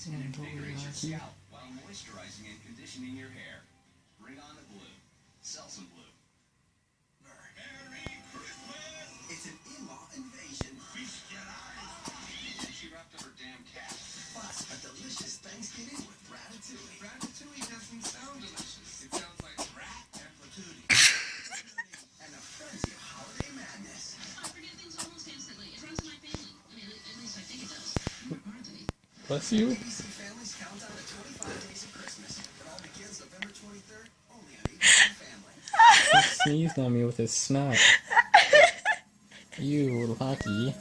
And invigorate your scalp while moisturizing and conditioning your hair. Bring on the blue. Sell some blue. Merry Christmas! It's an in-law invasion. Feast your eyes. She wrapped up her damn cat. Plus, a delicious Thanksgiving with ratatouille. Ratatouille doesn't sound delicious. It sounds like rat and patootie. And a frenzy of holiday madness. I forget things almost instantly. It runs in my family. I mean, at least I think it does. Bless you. ABC Family's countdown to 25 days of Christmas. It all begins November 23rd, only on ABC Family. He sneezed on me with his snot. You lucky.